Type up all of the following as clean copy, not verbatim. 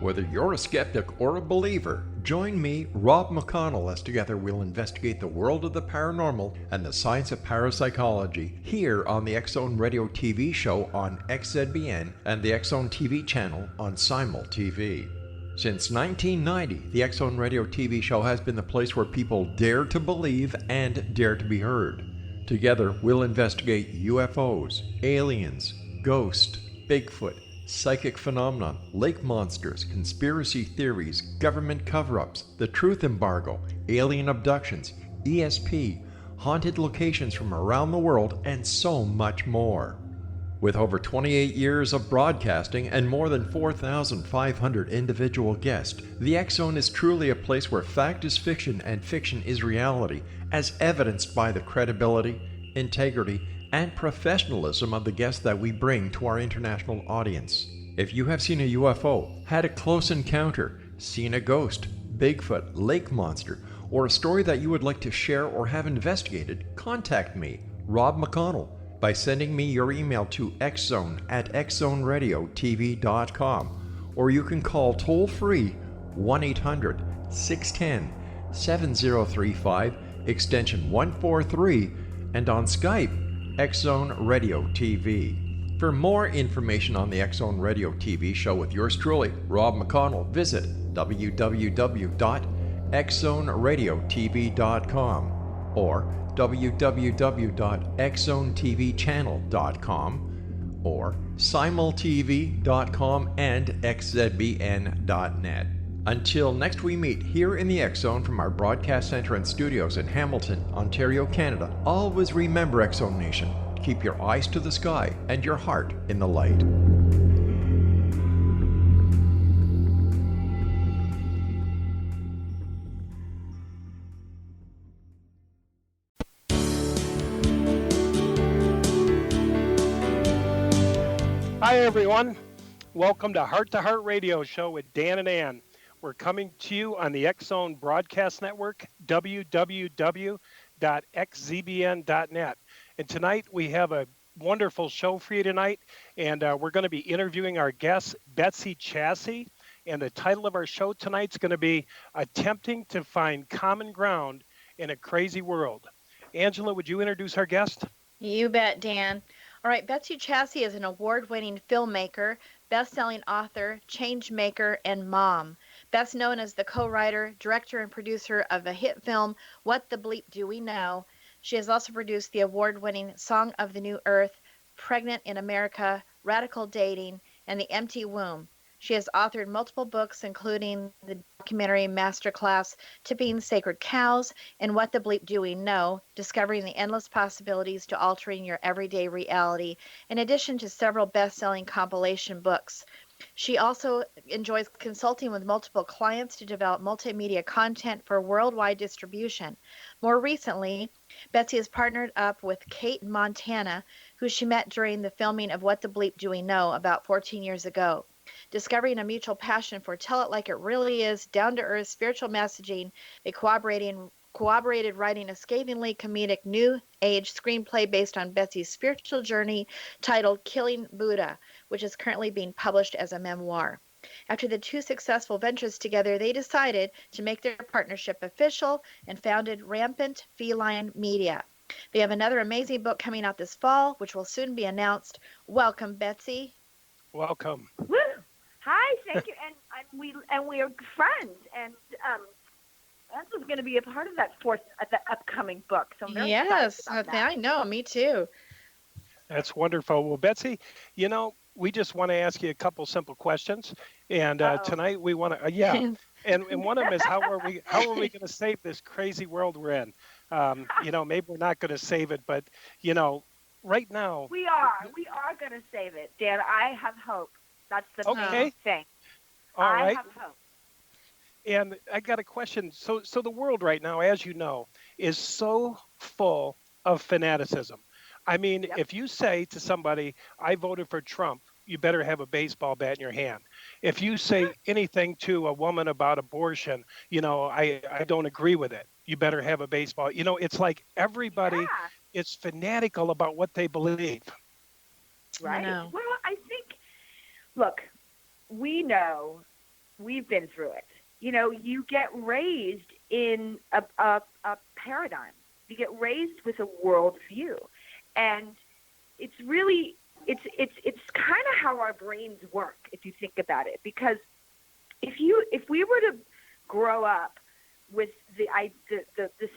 Whether you're a skeptic or a believer, join me, Rob McConnell, as together we'll investigate the world of the paranormal and the science of parapsychology here on the X-Zone Radio TV show on XZBN and the X-Zone TV channel on Simul TV. Since 1990, the X-Zone Radio TV show has been the place where people dare to believe and dare to be heard. Together, we'll investigate UFOs, aliens, ghosts, Bigfoot, psychic phenomenon, lake monsters, conspiracy theories, government cover-ups, the truth embargo, alien abductions, ESP, haunted locations from around the world, and so much more. With over 28 years of broadcasting and more than 4,500 individual guests, the X-Zone is truly a place where fact is fiction and fiction is reality, as evidenced by the credibility, integrity, and professionalism of the guests that we bring to our international audience. If you have seen a UFO, had a close encounter, seen a ghost, Bigfoot, lake monster, or a story that you would like to share or have investigated, contact me, Rob McConnell, by sending me your email to xzone@xzoneradiotv.com, or you can call toll-free 1-800-610-7035, extension 143, and on Skype, X-Zone Radio TV. For more information on the X-Zone Radio TV show with yours truly, Rob McConnell, visit www.xzoneradiotv.com or www.xzonetvchannel.com or simultv.com and xzbn.net. Until next we meet here in the X-Zone from our broadcast center and studios in Hamilton, Ontario, Canada, always remember, X-Zone Nation, keep your eyes to the sky and your heart in the light. Hi, everyone. Welcome to Heart Radio Show with Dan and Ann. We're coming to you on the X-Zone Broadcast Network, www.xzbn.net. And tonight we have a wonderful show for you tonight, and we're going to be interviewing our guest, Betsy Chasse. And the title of our show tonight is going to be Attempting to Find Common Ground in a Crazy World. Angela, would you introduce our guest? You bet, Dan. All right, Betsy Chasse is an award-winning filmmaker, best-selling author, change maker, and mom. Best known as the co-writer, director, and producer of the hit film, What the Bleep Do We Know? She has also produced the award-winning Song of the New Earth, Pregnant in America, Radical Dating, and The Empty Womb. She has authored multiple books, including the Documentary Masterclass, Tipping Sacred Cows, and What the Bleep Do We Know? Discovering the Endless Possibilities to Altering Your Everyday Reality, in addition to several best-selling compilation books. She also enjoys consulting with multiple clients to develop multimedia content for worldwide distribution. More recently, Betsy has partnered up with Cate Montana, who she met during the filming of What the Bleep Do We Know? About 14 years ago. Discovering a mutual passion for tell it like it really is, down-to-earth spiritual messaging, they collaborated writing a scathingly comedic new age screenplay based on Betsy's spiritual journey titled Killing Buddha, which is currently being published as a memoir. After the two successful ventures together, they decided to make their partnership official and founded Rampant Feline Media. They have another amazing book coming out this fall, which will soon be announced. Welcome, Betsy. Welcome. Woo! Hi, thank you, and we are friends, and Angela's going to be a part of that upcoming book. So I'm very excited about that. I know, me too. That's wonderful. Well, Betsy, you know, we just want to ask you a couple simple questions, and tonight we want to, and one of them is how are we going to save this crazy world we're in? You know, maybe we're not going to save it, but you know, right now we are going to save it, Dan. I have hope. That's the main thing. All right. I have hope. And I got a question. So the world right now, as you know, is so full of fanaticism. I mean, if you say to somebody, I voted for Trump, you better have a baseball bat in your hand. If you say anything to a woman about abortion, you know, I don't agree with it, you better have a baseball. You know, it's like everybody is fanatical about what they believe. Right. Well, I think, look, we know we've been through it. You know, you get raised in a paradigm. You get raised with a worldview, and it's really it's kind of how our brains work if you think about it. Because if we were to grow up with the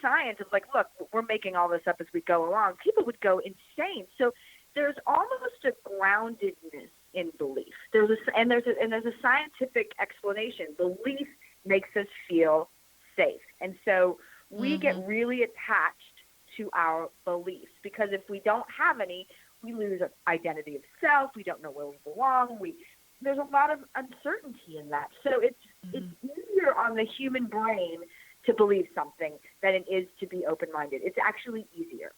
science of like, look, we're making all this up as we go along, people would go insane. So there's almost a groundedness in belief. There's a scientific explanation. Belief makes us feel safe, and so we get really attached to our beliefs, because if we don't have any, we lose our identity of self. We don't know where we belong. There's a lot of uncertainty in that. So it's easier on the human brain to believe something than it is to be open-minded. It's actually easier.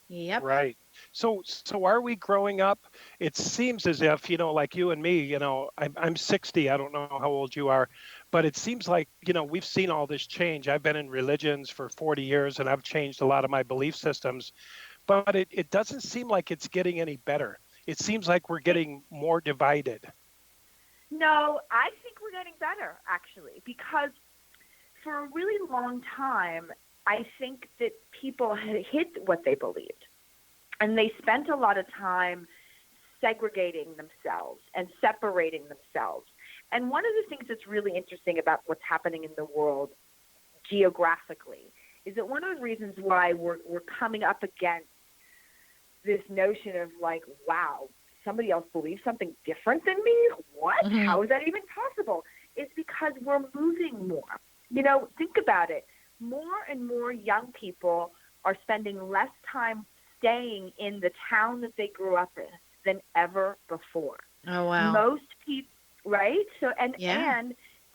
Yep. Right. So are we growing up? It seems as if, like you and me, I'm 60. I don't know how old you are, but it seems like, we've seen all this change. I've been in religions for 40 years and I've changed a lot of my belief systems, but it doesn't seem like it's getting any better. It seems like we're getting more divided. No, I think we're getting better, actually, because for a really long time, I think that people had hid what they believed, and they spent a lot of time segregating themselves and separating themselves. And one of the things that's really interesting about what's happening in the world geographically is that one of the reasons why we're coming up against this notion of like, wow, somebody else believes something different than me? What? How is that even possible? It's because we're moving more. Think about it. More and more young people are spending less time staying in the town that they grew up in than ever before. Oh, wow. Most people, right? So and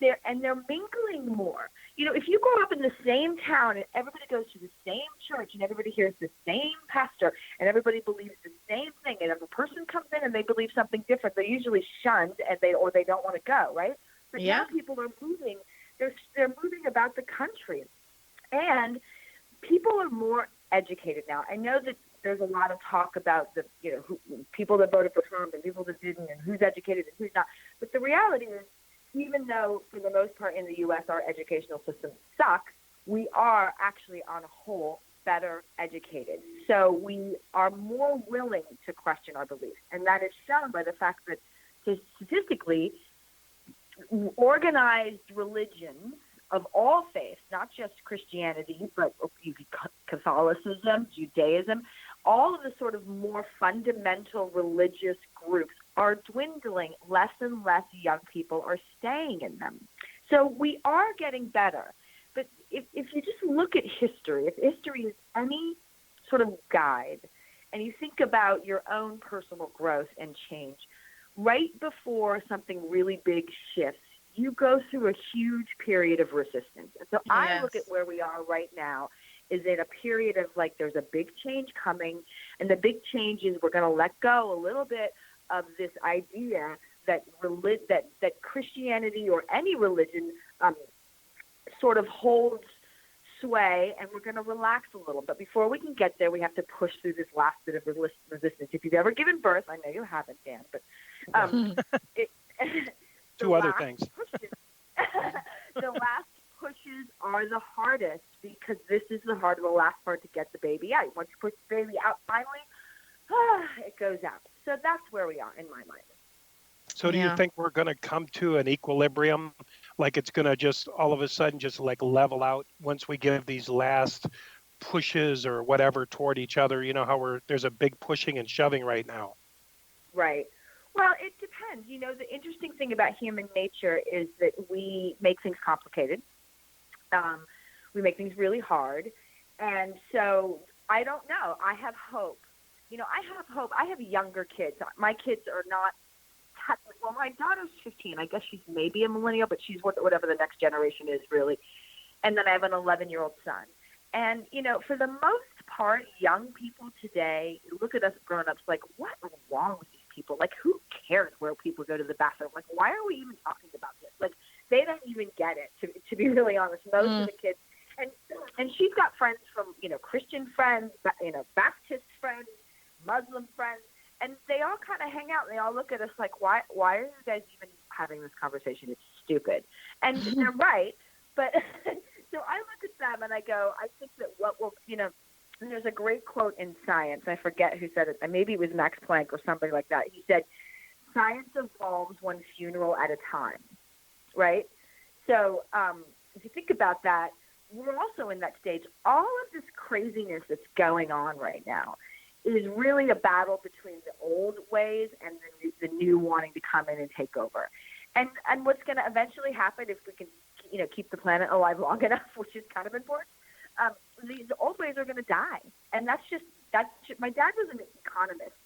they're mingling more. If you grow up in the same town and everybody goes to the same church and everybody hears the same pastor and everybody believes the same thing, and if a person comes in and they believe something different, they're usually shunned and they don't want to go, right? But now people are moving. They're moving about the country. And people are more educated now. I know that there's a lot of talk about the, people that voted for Trump and people that didn't, and who's educated and who's not. But the reality is, even though for the most part in the U.S. our educational system sucks, we are actually on a whole better educated. So we are more willing to question our beliefs. And that is shown by the fact that statistically, organized religions of all faiths, not just Christianity, but Catholicism, Judaism, all of the sort of more fundamental religious groups are dwindling. Less and less young people are staying in them. So we are getting better. But if you just look at history, if history is any sort of guide, and you think about your own personal growth and change, right before something really big shifts, you go through a huge period of resistance. And so I look at where we are right now is in a period of like, there's a big change coming, and the big change is we're going to let go a little bit of this idea that that Christianity or any religion sort of holds sway, and we're going to relax a little. But before we can get there, we have to push through this last bit of resistance. If you've ever given birth, I know you haven't, Dan, but two other things. The last pushes are the hardest, because this is the last part to get the baby out. Once you push the baby out, finally, it goes out. So that's where we are in my mind. So do you think we're going to come to an equilibrium? Like it's going to just all of a sudden just like level out once we give these last pushes or whatever toward each other? You know how there's a big pushing and shoving right now. Right. Well, it depends. The interesting thing about human nature is that we make things complicated. We make things really hard. And so I don't know. I have hope. I have hope. I have younger kids. My kids are not well, my daughter's 15. I guess she's maybe a millennial, but she's whatever the next generation is, really. And then I have an 11-year-old son. And, for the most part, young people today look at us grown-ups like, what is wrong with these people? Like, who cares where people go to the bathroom? Like, why are we even talking about this? Like, they don't even get it, to be really honest. Most of the kids. And she's got friends from, Christian friends, Baptist friends, Muslim friends. And they all kind of hang out, and they all look at us like, why are you guys even having this conversation. It's stupid. And they're right. But so I look at them and I go, I think that what will, and there's a great quote in science. I forget who said it. Maybe it was Max Planck or somebody like that. He said, science evolves one funeral at a time, right? So if you think about that, we're also in that stage. All of this craziness that's going on right now is really a battle between the old ways and the new wanting to come in and take over. And what's going to eventually happen if we can, keep the planet alive long enough, which is kind of important, the old ways are going to die. And that's my dad was an economist,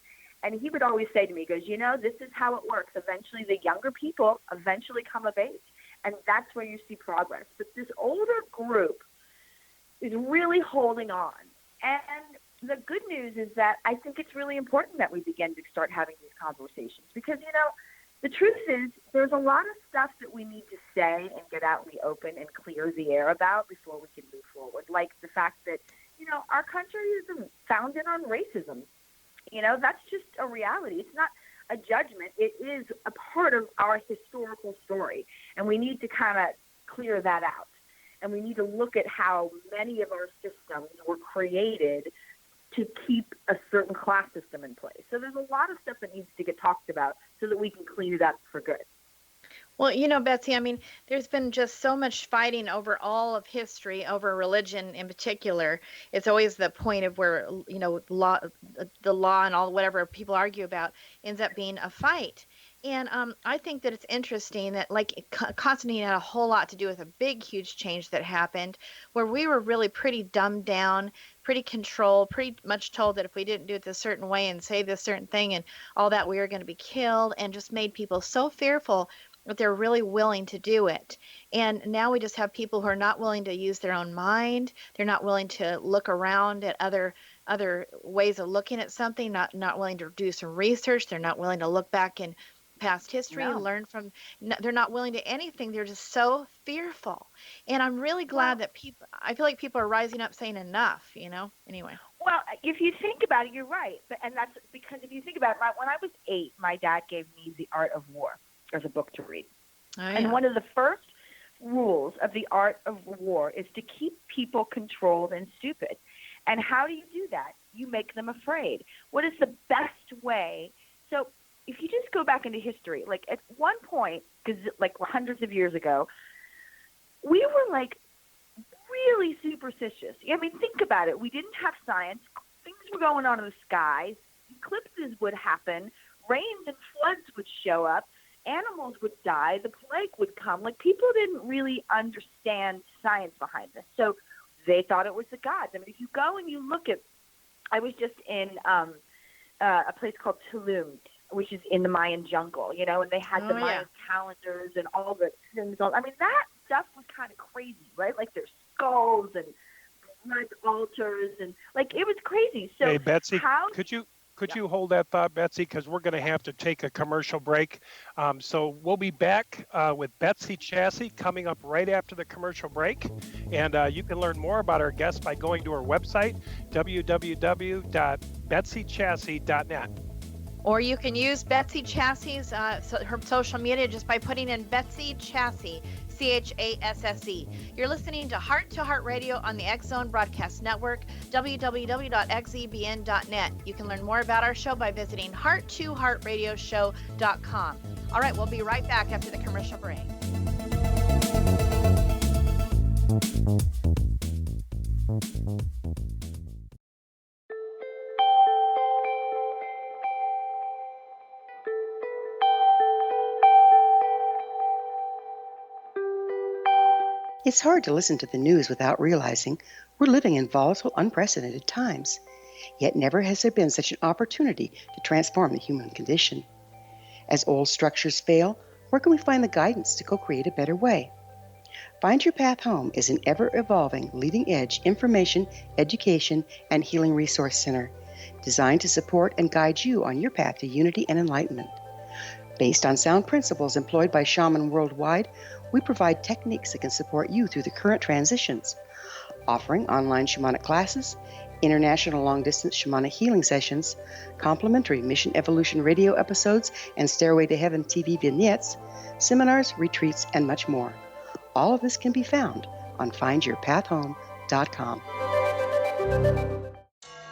and he would always say to me, he goes, this is how it works. Eventually the younger people eventually come of age, and that's where you see progress. But this older group is really holding on. And the good news is that I think it's really important that we begin to start having these conversations because, the truth is there's a lot of stuff that we need to say and get out in the open and clear the air about before we can move forward. Like the fact that, our country is founded on racism. That's just a reality. It's not a judgment. It is a part of our historical story. And we need to kind of clear that out. And we need to look at how many of our systems were created to keep a certain class system in place. So there's a lot of stuff that needs to get talked about so that we can clean it up for good. Well, Betsy, there's been just so much fighting over all of history, over religion in particular. It's always the point of where, the law and all whatever people argue about ends up being a fight. And I think that it's interesting that, like, Constantine had a whole lot to do with a big, huge change that happened where we were really pretty dumbed down, pretty controlled, pretty much told that if we didn't do it this certain way and say this certain thing and all that, we were going to be killed, and just made people so fearful that they're really willing to do it. And now we just have people who are not willing to use their own mind. They're not willing to look around at other ways of looking at something, not willing to do some research. They're not willing to look back in past history and learn from. They're not willing to anything. They're just so fearful. And I'm really glad that I feel like people are rising up saying enough, anyway. Well, if you think about it, you're right. And that's because if you think about it, when I was 8, my dad gave me The Art of War as a book to read. Oh, yeah. And one of the first rules of The Art of War is to keep people controlled and stupid. And how do you do that? You make them afraid. What is the best way? So if you just go back into history, like at one point, because like hundreds of years ago, we were like really superstitious. Think about it. We didn't have science. Things were going on in the skies. Eclipses would happen. Rains and floods would show up. Animals would die. The plague would come. Like, people didn't really understand science behind this. So they thought it was the gods. If you go and you look at, I was just in a place called Tulum, which is in the Mayan jungle, and they had the Mayan calendars and all the things. That stuff was kind of crazy, right? Like, there's skulls and blood altars and, like, it was crazy. So hey, Betsy, could you hold that thought, Betsy? Because we're going to have to take a commercial break. So we'll be back with Betsy Chasse coming up right after the commercial break. And you can learn more about our guest by going to our website, www.betsychasse.net. Or you can use Betsy Chasse's her social media just by putting in Betsy Chasse, Chasse. You're listening to Heart Radio on the X Zone Broadcast Network, www.xzbn.net. You can learn more about our show by visiting heart2heartradioshow.com. All right, we'll be right back after the commercial break. It's hard to listen to the news without realizing we're living in volatile, unprecedented times. Yet never has there been such an opportunity to transform the human condition. As old structures fail, where can we find the guidance to co-create a better way? Find Your Path Home is an ever-evolving, leading-edge information, education, and healing resource center designed to support and guide you on your path to unity and enlightenment. Based on sound principles employed by shaman worldwide, we provide techniques that can support you through the current transitions, offering online shamanic classes, international long-distance shamanic healing sessions, complimentary Mission Evolution radio episodes and Stairway to Heaven TV vignettes, seminars, retreats, and much more. All of this can be found on findyourpathhome.com.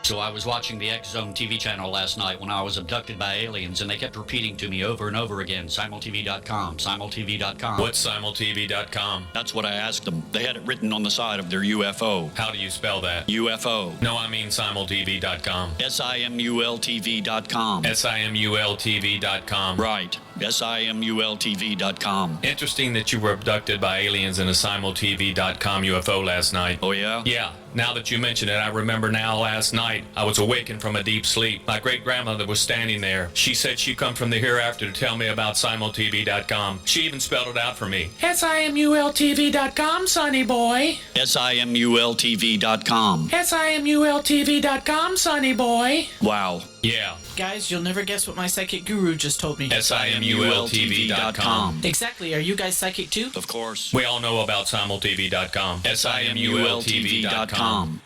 So I was watching the X Zone TV channel last night when I was abducted by aliens, and they kept repeating to me over and over again, simultv.com, simultv.com. What's simultv.com? That's what I asked them. They had it written on the side of their UFO. How do you spell that? UFO. No, I mean simultv.com. simultv.com. simultv.com. Right. simultv.com. Interesting that you were abducted by aliens in a simultv.com UFO last night. Oh, yeah? Yeah. Now that you mention it, I remember now last night I was awakened from a deep sleep. My great-grandmother was standing there. She said she'd come from the hereafter to tell me about simultv.com. She even spelled it out for me. simultv.com, sonny boy. simultv.com. simultv.com, sonny boy. Wow. Yeah. Guys, you'll never guess what my psychic guru just told me. simultv.com. Exactly. Are you guys psychic too? Of course. We all know about simultv.com. simultv.com.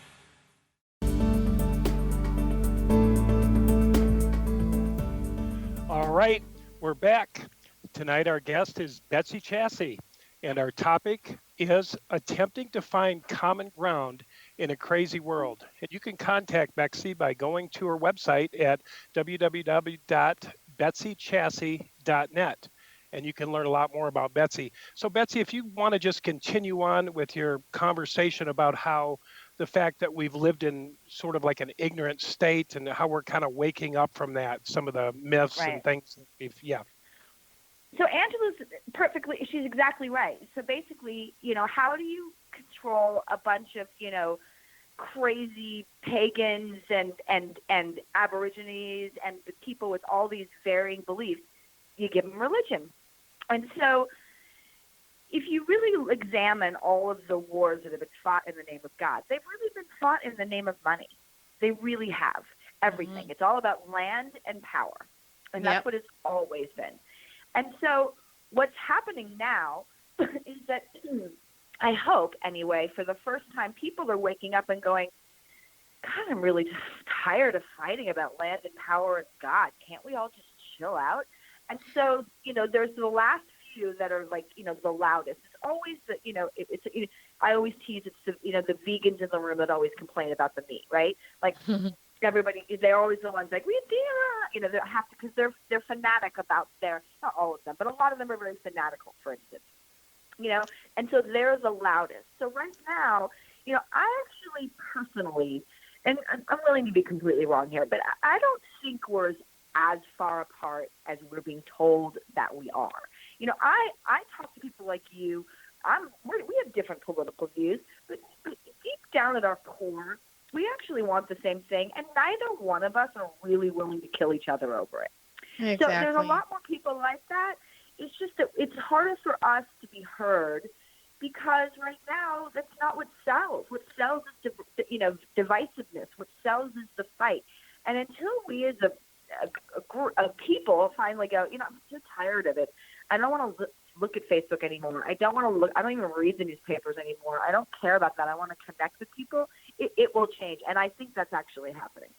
All right, we're back. Tonight our guest is Betsy Chasse, and our topic is attempting to find common ground in a crazy world. And you can contact Betsy by going to her website at www.betsychasse.net, and you can learn a lot more about Betsy. So Betsy, if you want to just continue on with your conversation about how the fact that we've lived in sort of like an ignorant state and how we're kind of waking up from that, some of the myths and things. Yeah. So Angela's she's exactly right. So basically, how do you control a bunch of, crazy pagans and aborigines and the people with all these varying beliefs? You give them religion. And so if you really examine all of the wars that have been fought in the name of God, they've really been fought in the name of money. They really have everything. It's all about land and power. And that's what it's always been. And so what's happening now is that, I hope anyway, for the first time, people are waking up and going, God, I'm really tired of fighting about land and power and God. Can't we all just chill out? And so, there's the last few that are like, the loudest. It's always the, I always tease it's the, the vegans in the room that always complain about the meat, right? Like everybody, they're always the ones like, we did, they have to, because they're fanatic about not all of them, but a lot of them are very fanatical, for instance, and so they're the loudest. So right now, I actually personally, and I'm willing to be completely wrong here, but I don't think we're as far apart as we're being told that we are. I talk to people like you. We have different political views, but deep down at our core, we actually want the same thing, and neither one of us are really willing to kill each other over it. Exactly. So there's a lot more people like that. It's just that it's harder for us to be heard because right now that's not what sells. What sells is divisiveness. What sells is the fight. And until we as a people finally go, I'm so tired of it. I don't want to look at Facebook anymore. I don't want to look. I don't even read the newspapers anymore. I don't care about that. I want to connect with people. It will change, and I think that's actually happening.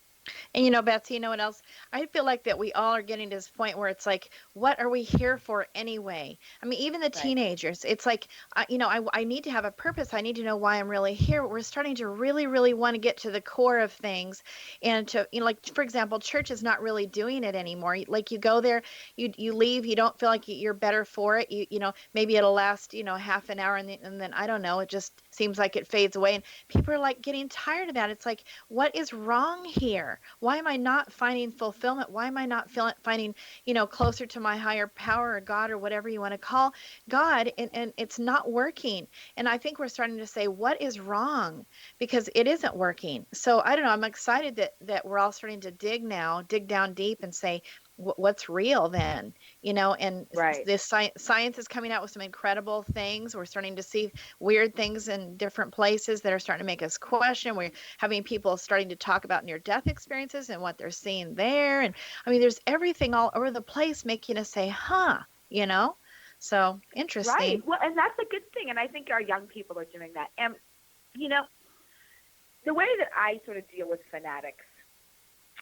And Betsy, what else? I feel like that we all are getting to this point where it's like, what are we here for anyway? I mean, even the teenagers, it's like, I need to have a purpose. I need to know why I'm really here. We're starting to really, really want to get to the core of things. And to, like, for example, church is not really doing it anymore. Like you go there, you leave, you don't feel like you're better for it. Maybe it'll last, half an hour and then I don't know, it just seems like it fades away. And people are like getting tired of that. It's like, what is wrong here? Why am I not finding fulfillment? Why am I not finding, closer to my higher power or God or whatever you want to call God? And it's not working. And I think we're starting to say, what is wrong? Because it isn't working. So I don't know. I'm excited that we're all starting to dig down deep and say, what's real then, and this science is coming out with some incredible things. We're starting to see weird things in different places that are starting to make us question. We're having people starting to talk about near-death experiences and what they're seeing there. And I mean, there's everything all over the place making us say, so interesting. Right. Well, and that's a good thing. And I think our young people are doing that. And, the way that I sort of deal with fanatics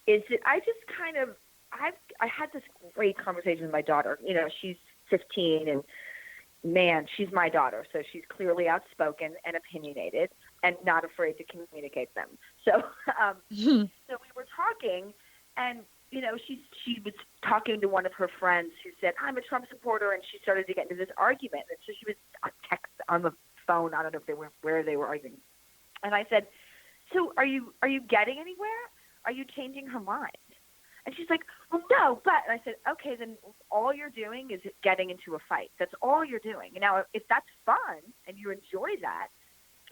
is that I just kind of, I had this great conversation with my daughter. You know, she's 15, and man, she's my daughter, so she's clearly outspoken and opinionated and not afraid to communicate them. So, so we were talking, and you know, she was talking to one of her friends who said, "I'm a Trump supporter," and she started to get into this argument. And so she was on the phone. I don't know if they were where they were arguing. And I said, "So are you getting anywhere? Are you changing her mind?" And she's like, "Well, no, but." And I said, "Okay, then all you're doing is getting into a fight. That's all you're doing. Now, if that's fun and you enjoy that,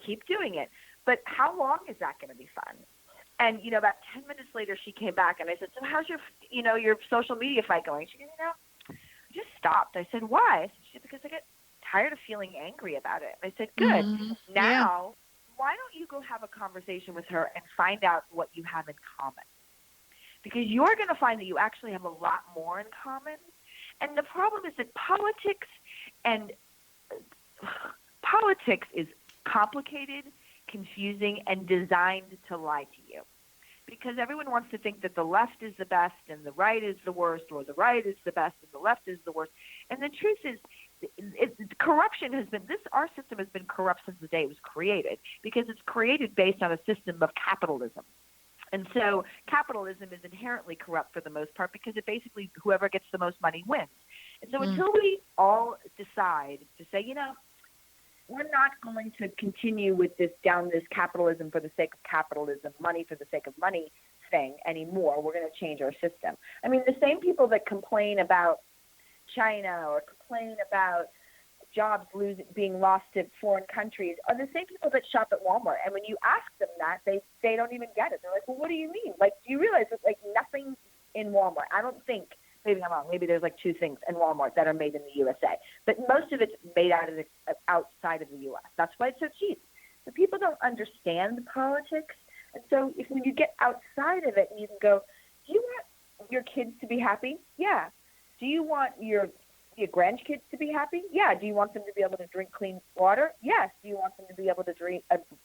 keep doing it. But how long is that going to be fun?" And, you know, about 10 minutes later, she came back, and I said, "So how's your social media fight going?" She said, "I just stopped." I said, "Why?" She said, "Because I get tired of feeling angry about it." I said, "Good. Now, why don't you go have a conversation with her and find out what you have in common? Because you're going to find that you actually have a lot more in common." And the problem is that politics is complicated, confusing, and designed to lie to you. Because everyone wants to think that the left is the best and the right is the worst, or the right is the best and the left is the worst. And the truth is, corruption has been, our system has been corrupt since the day it was created, because it's created based on a system of capitalism. And so capitalism is inherently corrupt for the most part, because it basically, whoever gets the most money wins. And so until we all decide to say, you know, we're not going to continue with this capitalism for the sake of capitalism, money for the sake of money thing anymore, we're going to change our system. I mean, the same people that complain about China or complain about jobs being lost to foreign countries are the same people that shop at Walmart. And when you ask them that, they don't even get it. They're like, "Well, what do you mean? Like, do you realize that like nothing in Walmart?" I don't think, maybe I'm wrong, maybe there's like 2 things in Walmart that are made in the USA, but most of it's made outside of the US. That's why it's so cheap. So people don't understand politics. And so when you get outside of it and you can go, "Do you want your kids to be happy?" Yeah. "Do you want your grandkids to be happy?" Yeah. "Do you want them to be able to drink clean water?" Yes. "Do you want them to be able to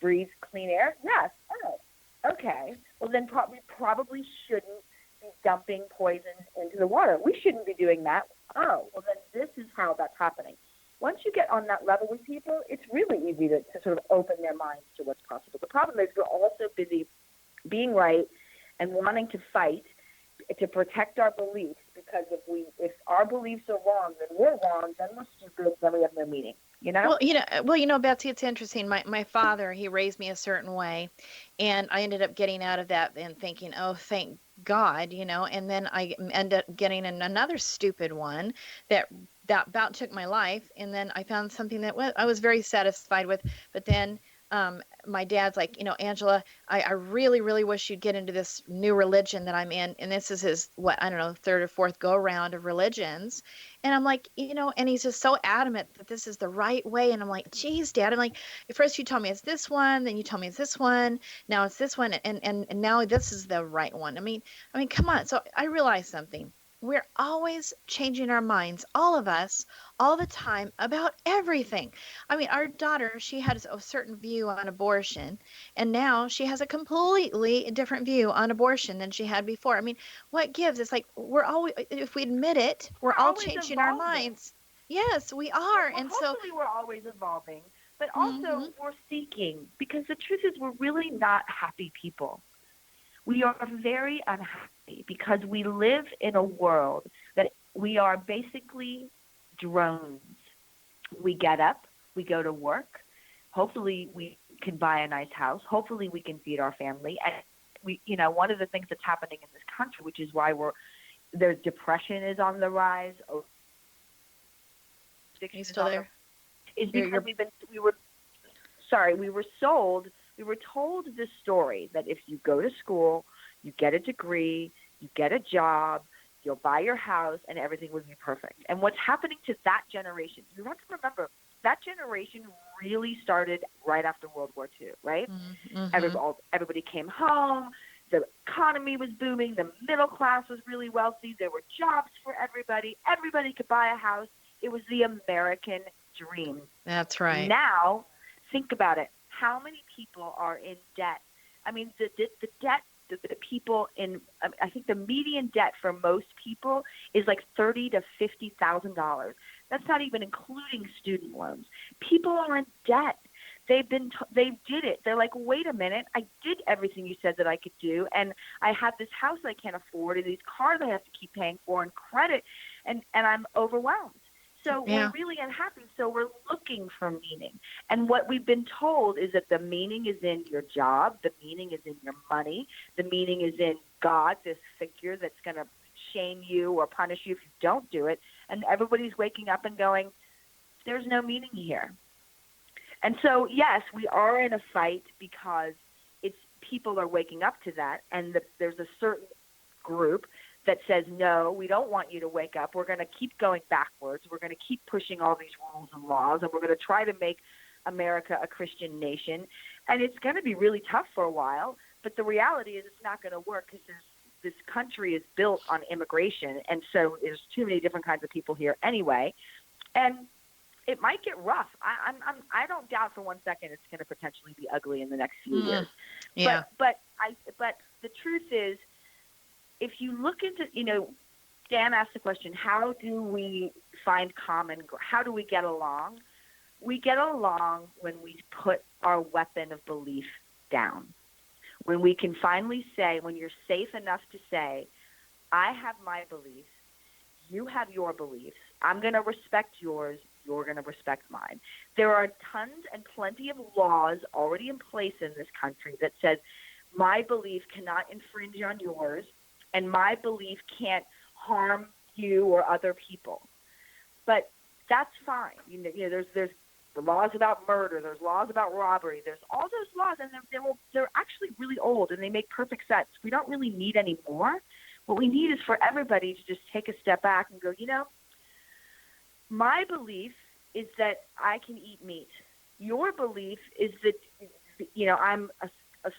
breathe clean air?" Yes. "Oh, okay. Well, then probably shouldn't be dumping poison into the water. We shouldn't be doing that." "Oh, well, then this is how that's happening." Once you get on that level with people, it's really easy to sort of open their minds to what's possible. The problem is we're all so busy being right and wanting to fight to protect our beliefs, because if our beliefs are wrong, then we're wrong, then we're stupid, then we have no meaning. You know? Well, Betsy, it's interesting. My father, he raised me a certain way, and I ended up getting out of that and thinking, "Oh, thank God," and then I ended up getting in another stupid one that about took my life, and then I found something that I was very satisfied with, but then my dad's like, "Angela, I really, really wish you'd get into this new religion that I'm in." And this is his, I don't know, 3rd or 4th go around of religions. And I'm like, and he's just so adamant that this is the right way. And I'm like, "Geez, Dad." I'm like, "At first you told me it's this one, then you told me it's this one. Now it's this one. And now this is the right one." I mean, come on. So I realized something. We're always changing our minds, all of us, all the time, about everything. I mean, our daughter, she had a certain view on abortion, and now she has a completely different view on abortion than she had before. I mean, what gives? It's like we're always, if we admit it, we're all always changing our evolving. minds. Yes, we are. Well, and hopefully we're always evolving, but also we're seeking, because the truth is we're really not happy people. We are very unhappy because we live in a world that we are basically drones. We get up, we go to work. Hopefully we can buy a nice house. Hopefully we can feed our family. And one of the things that's happening in this country, which is why there's depression is on the rise. Are you still there? Is because we were told this story that if you go to school, you get a degree, you get a job, you'll buy your house, and everything would be perfect. And what's happening to that generation, you have to remember, that generation really started right after World War II, right? Everybody came home, the economy was booming, the middle class was really wealthy, there were jobs for everybody could buy a house. It was the American dream. That's right. Now, think about it. How many people are in debt I mean, the debt the people in, I think the median debt for most people is like $30,000 to $50,000. That's not even including student loans. People are in debt. They did it. They're like, wait a minute, I did everything you said that I could do, and I have this house I can't afford, and these cars I have to keep paying for, and credit, and I'm overwhelmed. So we're really unhappy. So we're looking for meaning. And what we've been told is that the meaning is in your job, the meaning is in your money, the meaning is in God, this figure that's going to shame you or punish you if you don't do it. And everybody's waking up and going, there's no meaning here. And so, yes, we are in a fight because people are waking up to that, and there's a certain group that says, no, we don't want you to wake up. We're going to keep going backwards. We're going to keep pushing all these rules and laws, and we're going to try to make America a Christian nation. And it's going to be really tough for a while, but the reality is it's not going to work because this country is built on immigration, and so there's too many different kinds of people here anyway. And it might get rough. I don't doubt for 1 second it's going to potentially be ugly in the next few years. Yeah. But the truth is, if you look into, Dan asked the question, how do we find how do we get along? We get along when we put our weapon of belief down. When we can finally say, when you're safe enough to say, I have my beliefs, you have your beliefs, I'm going to respect yours, you're going to respect mine. There are tons and plenty of laws already in place in this country that says my belief cannot infringe on yours, and my belief can't harm you or other people. But that's fine. There's the laws about murder. There's laws about robbery. There's all those laws, and they're actually really old, and they make perfect sense. We don't really need any more. What we need is for everybody to just take a step back and go, my belief is that I can eat meat. Your belief is that, I'm a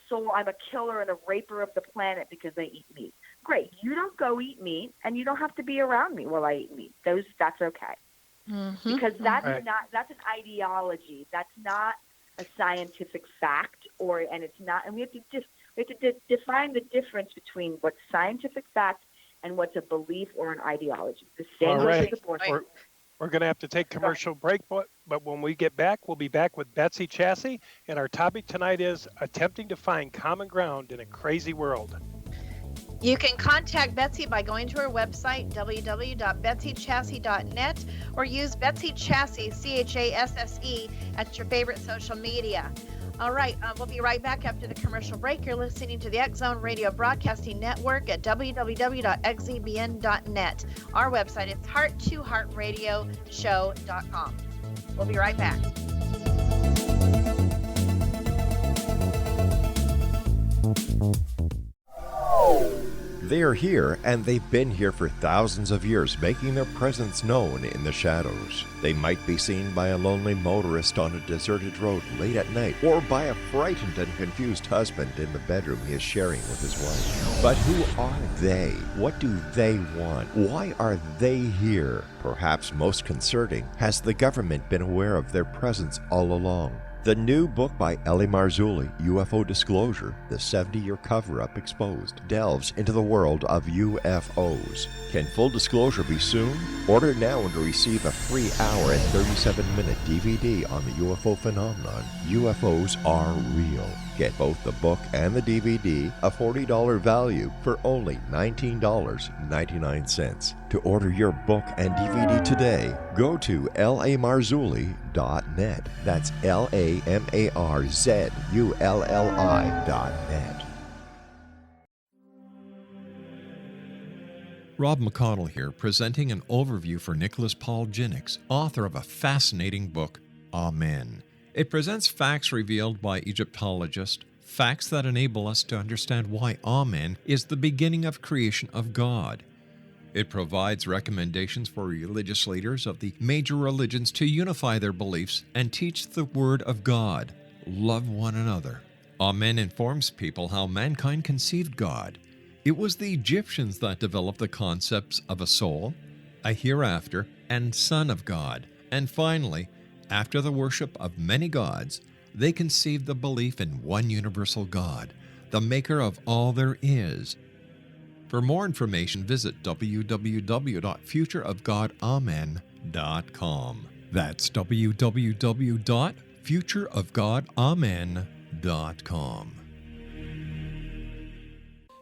soul, I'm a killer and a raper of the planet because I eat meat. Great. You don't go eat meat, and you don't have to be around me while I eat meat. That's okay. Mm-hmm. Because that's an ideology. That's not a scientific fact, and it's not. And we have to define the difference between what's scientific fact and what's a belief or an ideology. The same way with abortion. We're going to have to take commercial break, but when we get back, we'll be back with Betsy Chasse, and our topic tonight is attempting to find common ground in a crazy world. You can contact Betsy by going to her website, www.betsychasse.net, or use Betsy Chasse, Chasse, at your favorite social media. All right, we'll be right back after the commercial break. You're listening to the X Zone Radio Broadcasting Network at www.xzbn.net. Our website is heart2heartradioshow.com. We'll be right back. They are here, and they've been here for thousands of years, making their presence known in the shadows. They might be seen by a lonely motorist on a deserted road late at night, or by a frightened and confused husband in the bedroom he is sharing with his wife. But who are they? What do they want? Why are they here? Perhaps most concerning, has the government been aware of their presence all along? The new book by L.A. Marzulli, UFO Disclosure, the 70-year cover-up exposed, delves into the world of UFOs. Can full disclosure be soon? Order now and receive a free hour and 37-minute DVD on the UFO phenomenon. UFOs are real. Get both the book and the DVD, a $40 value, for only $19.99. To order your book and DVD today, go to lamarzulli.net. That's LAMARZULLI.net. Rob McConnell here, presenting an overview for Nicholas Paul Jennings, author of a fascinating book, Amen. It presents facts revealed by Egyptologists, facts that enable us to understand why Amen is the beginning of creation of God. It provides recommendations for religious leaders of the major religions to unify their beliefs and teach the Word of God. Love one another. Amen informs people how mankind conceived God. It was the Egyptians that developed the concepts of a soul, a hereafter, and Son of God. And finally, after the worship of many gods, they conceived the belief in one universal God, the maker of all there is. For more information, visit www.futureofgodamen.com. That's www.futureofgodamen.com.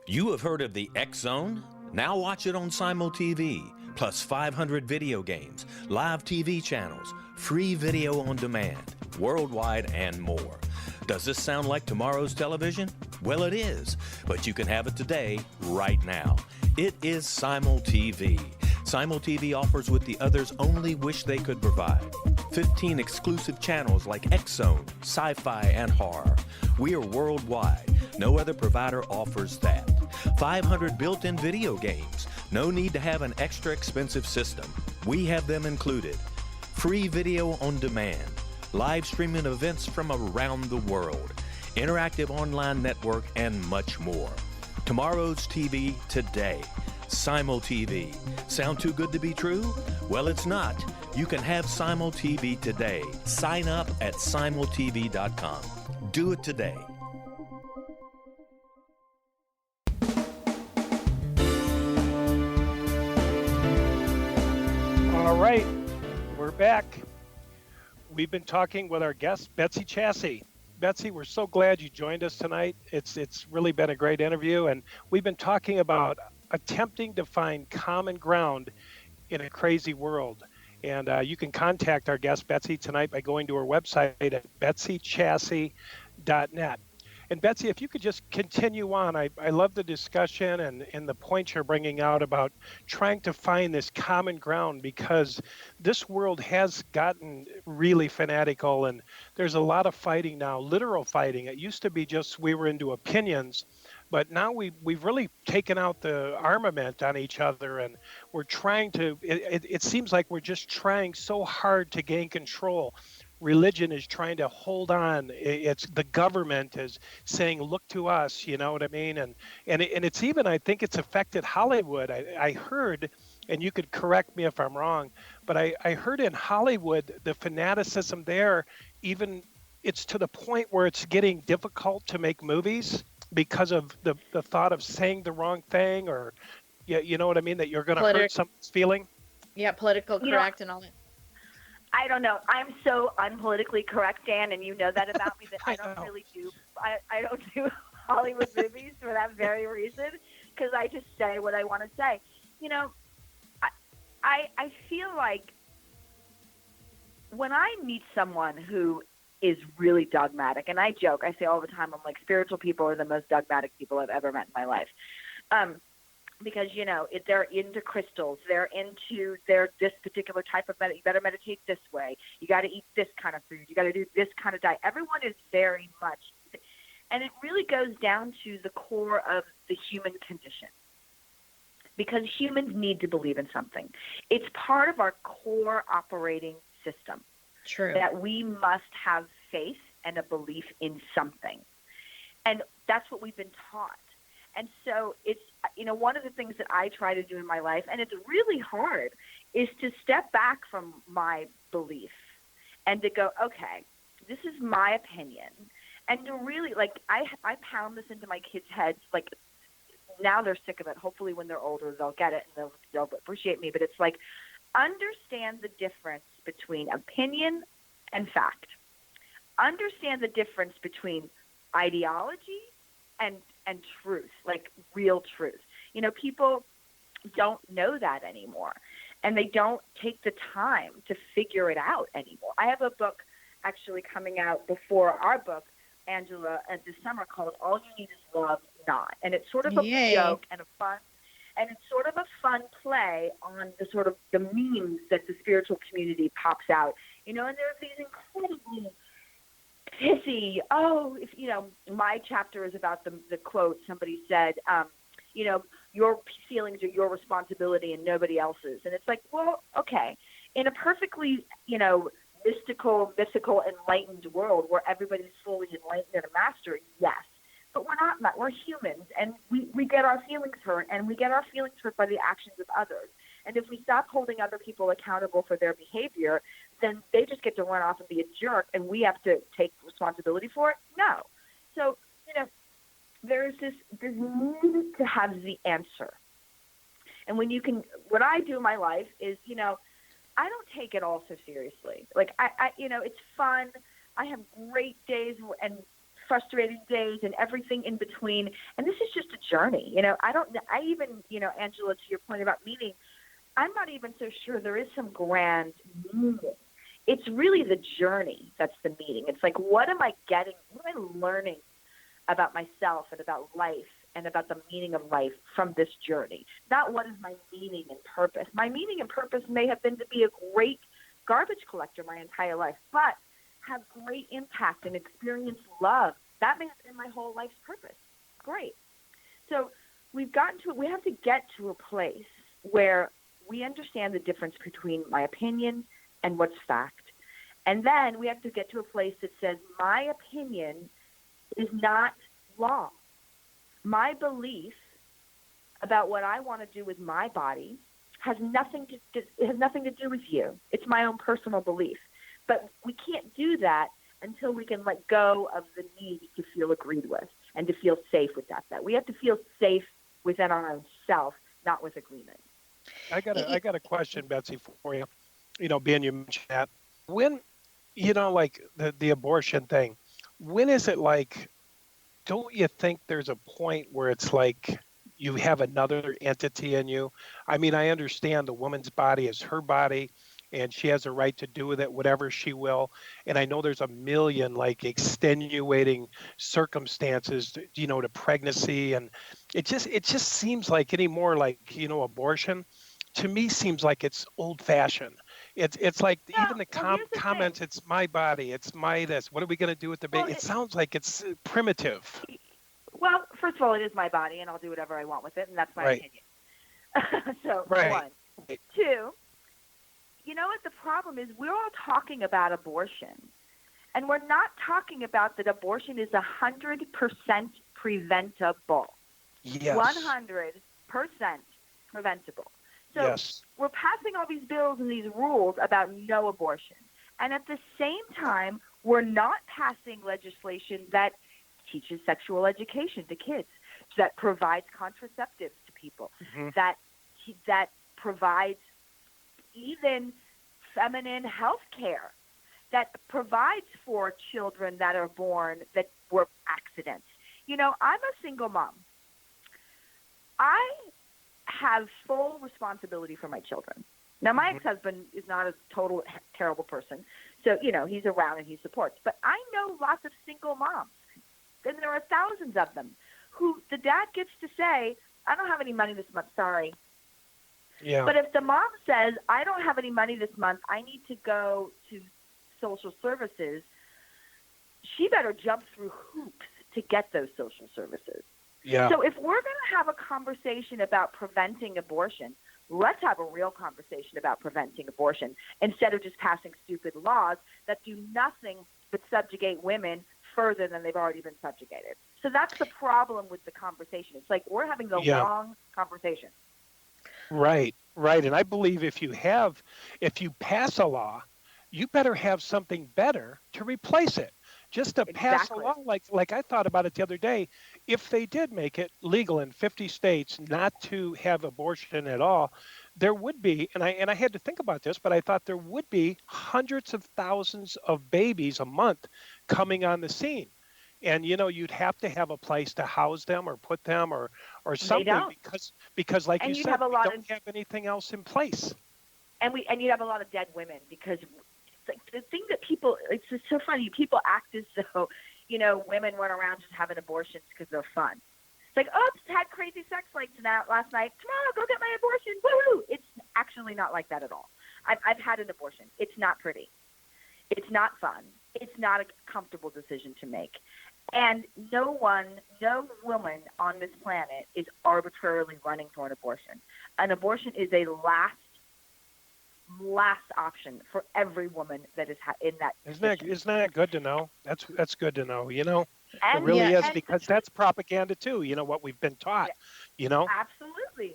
You have heard of the X Zone? Now watch it on Simul TV, plus 500 video games, live TV channels, free video on demand, worldwide, and more. Does this sound like tomorrow's television? Well, it is, but you can have it today, right now. It is Simul TV. Simul TV offers what the others only wish they could provide. 15 exclusive channels like X Zone, sci-fi, and horror. We are worldwide. No other provider offers that. 500 built-in video games. No need to have an extra expensive system. We have them included. Free video on demand. Live streaming events from around the world. Interactive online network, and much more. Tomorrow's TV today. Simul TV. Sound too good to be true? Well, it's not. You can have Simul TV today. Sign up at simultv.com. Do it today. All right, we're back. We've been talking with our guest, Betsy Chasse. Betsy, we're so glad you joined us tonight. It's really been a great interview, and we've been talking about attempting to find common ground in a crazy world. And you can contact our guest, Betsy, tonight by going to her website at betsychasse.net. And Betsy, if you could just continue on, I love the discussion and the points you're bringing out about trying to find this common ground, because this world has gotten really fanatical and there's a lot of fighting now, literal fighting. It used to be just we were into opinions, but now we've really taken out the armament on each other, and we're trying to, it seems like we're just trying so hard to gain control. Religion is trying to hold on. It's the government is saying, look to us, you know what I mean? And it's even, I think it's affected Hollywood. I heard, and you could correct me if I'm wrong, but I heard in Hollywood, the fanaticism there, even it's to the point where it's getting difficult to make movies because of the thought of saying the wrong thing, or, you know what I mean? That you're going to hurt someone's feeling. Yeah, political correct and all that. I don't know. I'm so unpolitically correct, Dan, and you know that about me, that I don't really do. I don't do Hollywood movies for that very reason, because I just say what I want to say. You know, I feel like when I meet someone who is really dogmatic, and I joke, I say all the time, I'm like, spiritual people are the most dogmatic people I've ever met in my life. Because, you know, they're into crystals, they're into this particular type of you better meditate this way, you got to eat this kind of food, you got to do this kind of diet. Everyone is very much, and it really goes down to the core of the human condition, because humans need to believe in something. It's part of our core operating system. True. That we must have faith and a belief in something. And that's what we've been taught. And so it's, you know, one of the things that I try to do in my life, and it's really hard, is to step back from my belief and to go, okay, this is my opinion. And to really, like, I pound this into my kids' heads, like, now they're sick of it. Hopefully when they're older, they'll get it and they'll appreciate me. But it's like, understand the difference between opinion and fact. Understand the difference between ideology and truth, like real truth. You know, people don't know that anymore, and they don't take the time to figure it out anymore. I have a book actually coming out before our book, Angela, this summer, called All You Need Is Love, Not. And it's sort of a joke and it's sort of a fun play on the sort of the memes that the spiritual community pops out. You know, and there are these incredibly pissy, if you know, my chapter is about the quote somebody said, you know, your feelings are your responsibility and nobody else's. And it's like, well, okay, in a perfectly, you know, mystical, enlightened world where everybody's fully enlightened and a master, yes. But we're not. We're humans, and we get our feelings hurt, and we get our feelings hurt by the actions of others. And if we stop holding other people accountable for their behavior, then they just get to run off and be a jerk, and we have to take responsibility for it? No. So, you know, there's this need to have the answer. And what I do in my life is, I don't take it all so seriously. Like it's fun. I have great days and frustrating days and everything in between. And this is just a journey. Angela, to your point about meaning, I'm not even so sure there is some grand meaning. It's really the journey that's the meaning. It's like, what am I getting? What am I learning about myself and about life and about the meaning of life from this journey? Not what is my meaning and purpose. My meaning and purpose may have been to be a great garbage collector my entire life, but have great impact and experience love. That may have been my whole life's purpose. Great. So we have to get to a place where we understand the difference between my opinion and what's fact. And then we have to get to a place that says my opinion is not law. My belief about what I want to do with my body has nothing to do with you. It's my own personal belief. But we can't do that until we can let go of the need to feel agreed with and to feel safe with that. We have to feel safe within our own self, not with agreement. I got a question, Betsy, for you. Being you mentioned that, when, like the abortion thing, when is it like, don't you think there's a point where it's like you have another entity in you? I mean, I understand the woman's body is her body and she has a right to do with it whatever she will. And I know there's a million like extenuating circumstances, to pregnancy. And it just seems like anymore like, abortion to me seems like it's old fashioned. It's like even the comments, it's my body, it's my this. What are we going to do with the baby? It sounds like it's primitive. Well, first of all, it is my body, and I'll do whatever I want with it, and that's my opinion. So, one. Two, you know what the problem is? We're all talking about abortion, and we're not talking about that abortion is 100% preventable. Yes. 100% preventable. So we're passing all these bills and these rules about no abortion. And at the same time, we're not passing legislation that teaches sexual education to kids, that provides contraceptives to people, that provides even feminine health care, that provides for children that are born that were accidents. I'm a single mom. I have full responsibility for my children. Now, my ex-husband is not a total terrible person, so, he's around and he supports. But I know lots of single moms, and there are thousands of them, who the dad gets to say, I don't have any money this month, sorry. Yeah. But if the mom says, I don't have any money this month, I need to go to social services, she better jump through hoops to get those social services. Yeah. So if we're going to have a conversation about preventing abortion, let's have a real conversation about preventing abortion instead of just passing stupid laws that do nothing but subjugate women further than they've already been subjugated. So that's the problem with the conversation. It's like we're having the wrong conversation. Right. And I believe if you pass a law, you better have something better to replace it. Just to pass a law, like I thought about it the other day, if they did make it legal in 50 states not to have abortion at all, there would be, and I had to think about this, but I thought there would be hundreds of thousands of babies a month coming on the scene. And, you'd have to have a place to house them or put them or something because like you said, we don't have anything else in place. And you'd have a lot of dead women because like the thing that it's just so funny. People act as though, women run around just having abortions because they're fun. It's like, oops, had crazy sex last night. Tomorrow, go get my abortion. Woo-hoo! It's actually not like that at all. I've had an abortion. It's not pretty. It's not fun. It's not a comfortable decision to make. And no woman on this planet is arbitrarily running for an abortion. An abortion is a last option for every woman that is in that. Isn't that good to know? That's good to know. And, it really is, because that's propaganda too. What we've been taught. Absolutely.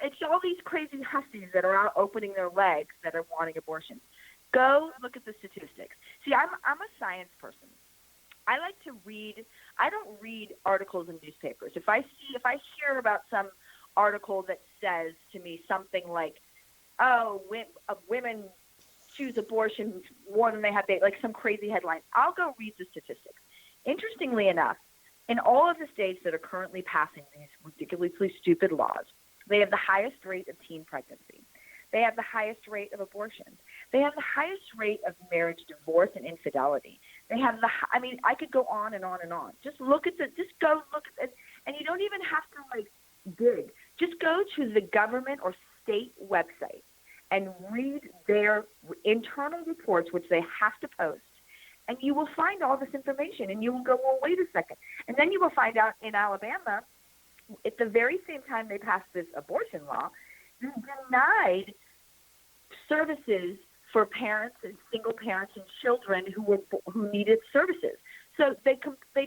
It's all these crazy hussies that are out opening their legs that are wanting abortion. Go look at the statistics. See, I'm a science person. I like to read. I don't read articles in newspapers. If I hear about some article that says to me something like, "Oh, women choose abortion more than they have babies," like some crazy headline, I'll go read the statistics. Interestingly enough, in all of the states that are currently passing these ridiculously stupid laws, they have the highest rate of teen pregnancy. They have the highest rate of abortions. They have the highest rate of marriage, divorce, and infidelity. They have I could go on and on and on. Just go look at it, and you don't even have to dig. Just go to the government or state website and read their internal reports, which they have to post, and you will find all this information, and you will go, well, wait a second. And then you will find out in Alabama, at the very same time they passed this abortion law, they denied services for parents and single parents and children who needed services. So they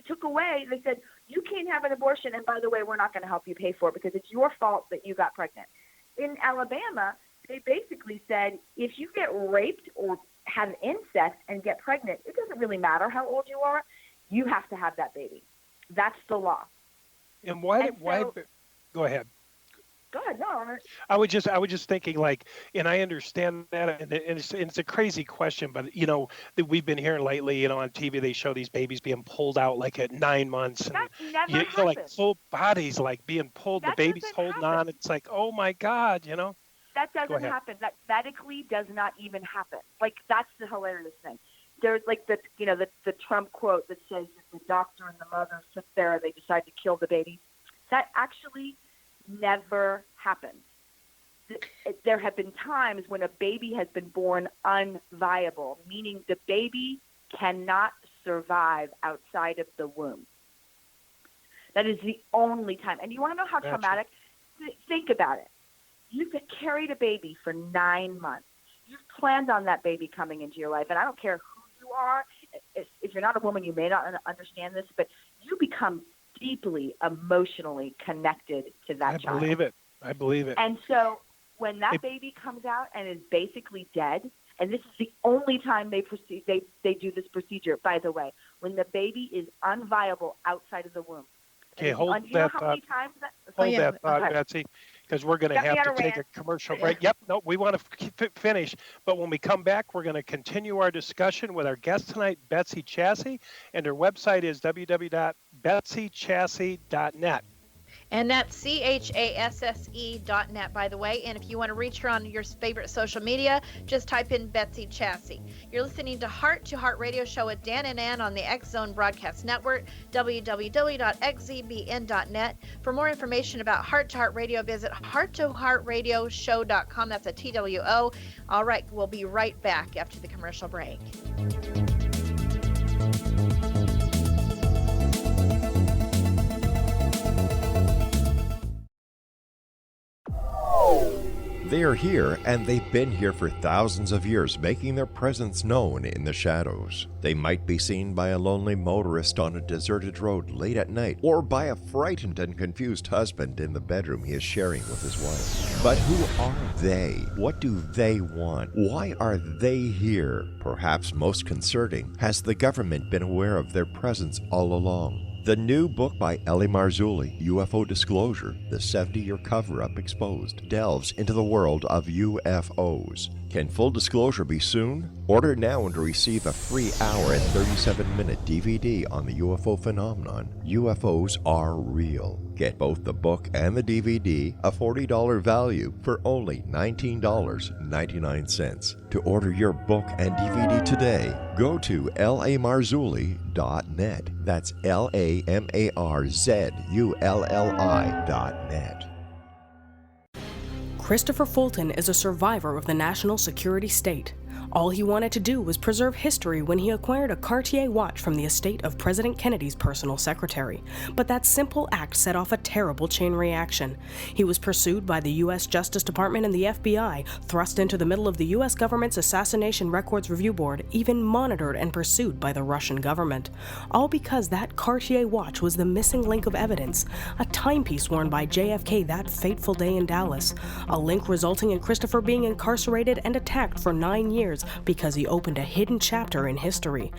took away, they said, you can't have an abortion, and by the way, we're not going to help you pay for it because it's your fault that you got pregnant. In Alabama, they basically said, if you get raped or have incest and get pregnant, it doesn't really matter how old you are, you have to have that baby. That's the law. And why? Go ahead. Go ahead. No, I was just thinking, and I understand that, and it's a crazy question, but that we've been hearing lately, on TV they show these babies being pulled out at 9 months, and that never happens. Full bodies being pulled, the baby's holding on. It's oh my God, That doesn't happen. That medically does not even happen. That's the hilarious thing. There's the Trump quote that says that the doctor and the mother sit there and they decide to kill the baby. That actually never happens. There have been times when a baby has been born unviable, meaning the baby cannot survive outside of the womb. That is the only time. And you want to know how traumatic? Think about it. You've carried a baby for 9 months. You've planned on that baby coming into your life. And I don't care who you are. If you're not a woman, you may not understand this, but you become deeply emotionally connected to that child. I believe it. And so when that baby comes out and is basically dead, and this is the only time they do this procedure, by the way, when the baby is unviable outside of the womb. Okay, hold that thought. Hold that thought, Betsy, because we're going to have to take a commercial break. Yep, no, we want to finish. But when we come back, we're going to continue our discussion with our guest tonight, Betsy Chasse, and her website is www.betsychasse.net. And that's CHASSE.net, by the way. And if you want to reach her on your favorite social media, just type in Betsy Chasse. You're listening to Heart Radio Show with Dan and Ann on the X Zone Broadcast Network, www.xzbn.net. For more information about Heart Radio, visit hearttoheartradioshow.com. That's a TWO. All right, we'll be right back after the commercial break. They are here, and they've been here for thousands of years, making their presence known in the shadows. They might be seen by a lonely motorist on a deserted road late at night, or by a frightened and confused husband in the bedroom he is sharing with his wife. But who are they? What do they want? Why are they here? Perhaps most concerning, has the government been aware of their presence all along? The new book by Ellie Marzulli, UFO Disclosure, the 70-year cover-up exposed, delves into the world of UFOs. Can full disclosure be soon? Order now and receive a free hour and 37-minute DVD on the UFO phenomenon. UFOs are real. Get both the book and the DVD, a $40 value, for only $19.99. To order your book and DVD today, go to lamarzulli.net. That's LAMARZULLI.net. Christopher Fulton is a survivor of the national security state. All he wanted to do was preserve history when he acquired a Cartier watch from the estate of President Kennedy's personal secretary. But that simple act set off a terrible chain reaction. He was pursued by the U.S. Justice Department and the FBI, thrust into the middle of the U.S. government's Assassination Records Review Board, even monitored and pursued by the Russian government. All because that Cartier watch was the missing link of evidence, a timepiece worn by JFK that fateful day in Dallas, a link resulting in Christopher being incarcerated and attacked for 9 years years because he opened a hidden chapter in history.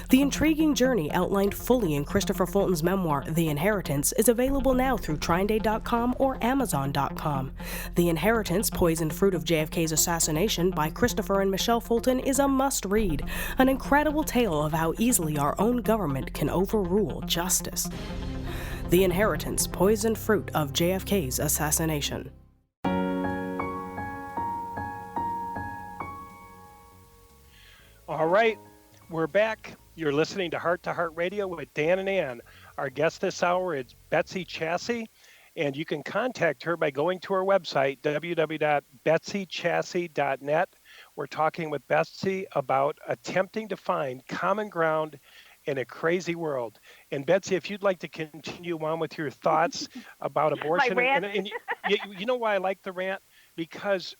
The intriguing journey outlined fully in Christopher Fulton's memoir, The Inheritance, is available now through TrineDay.com or Amazon.com. The Inheritance, Poisoned Fruit of JFK's Assassination by Christopher and Michelle Fulton is a must-read, an incredible tale of how easily our own government can overrule justice. The Inheritance, Poisoned Fruit of JFK's Assassination. All right, we're back. You're listening to Heart Radio with Dan and Ann. Our guest this hour is Betsy Chasse, and you can contact her by going to her website, www.betsychasse.net. We're talking with Betsy about attempting to find common ground in a crazy world. And Betsy, if you'd like to continue on with your thoughts about abortion. My rant. And you know why I like the rant? Because